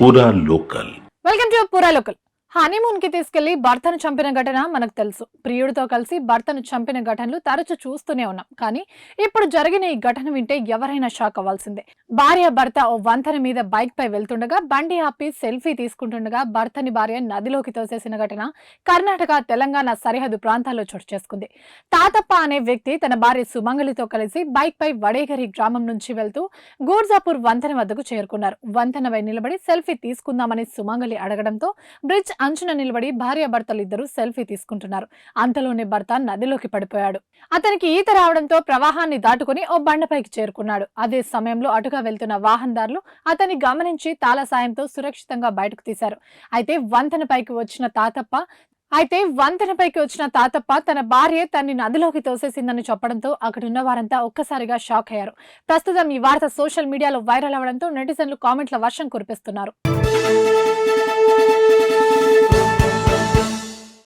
పూరా local. Welcome to పూరా local. Honeymoon కి తీసుకెళ్లి భర్తను చంపిన ఘటన మనకు తెలుసు. ప్రియుడితో కలిసి భర్తను చంపిన ఘటనలు తరచూ చూస్తూనే ఉన్నాం. కానీ ఇప్పుడు జరిగిన ఈ ఘటన వింటే ఎవరైనా షాక్ అవ్వాల్సిందే. భార్య భర్త ఓ వంతెన మీద బైక్ పై వెళ్తుండగా బండి ఆపి సెల్ఫీ తీసుకుంటుండగా భర్తని భార్య నదిలోకి తోసేసిన ఘటన కర్ణాటక తెలంగాణ సరిహద్దు ప్రాంతాల్లో చోటు చేసుకుంది. తాతప్ప అనే వ్యక్తి తన భార్య సుమంగలితో కలిసి బైక్ పై వడేగరి గ్రామం నుంచి వెళ్తూ గూర్జాపూర్ వంతెన వద్దకు చేరుకున్నారు. వంతెనపై నిలబడి సెల్ఫీ తీసుకుందామని సుమంగలి అడగడంతో బ్రిడ్జ్ అంచున నిలబడి భార్యాభర్తలిద్దరూ సెల్ఫీ తీసుకుంటున్నారు. అంతలోనే భర్త నదిలోకి పడిపోయాడు. అతనికి ఈత రావడంతో ప్రవాహాన్ని దాటుకుని ఓ బండపైకి చేరుకున్నాడు. అదే సమయంలో అటుగా వెళ్తున్న వాహనదారులు అతన్ని గమనించి తాళ సాయంతో సురక్షితంగా బయటకు తీశారు. అయితే వంతెనపైకి వచ్చిన తాతప్ప తన భార్య తన్ని నదిలోకి తోసేసిందని చెప్పడంతో అక్కడున్న వారంతా ఒక్కసారిగా షాక్ అయ్యారు. ప్రస్తుతం ఈ వార్త సోషల్ మీడియాలో వైరల్ అవడంతో నెటిజన్లు కామెంట్ల వర్షం కురిపిస్తున్నారు.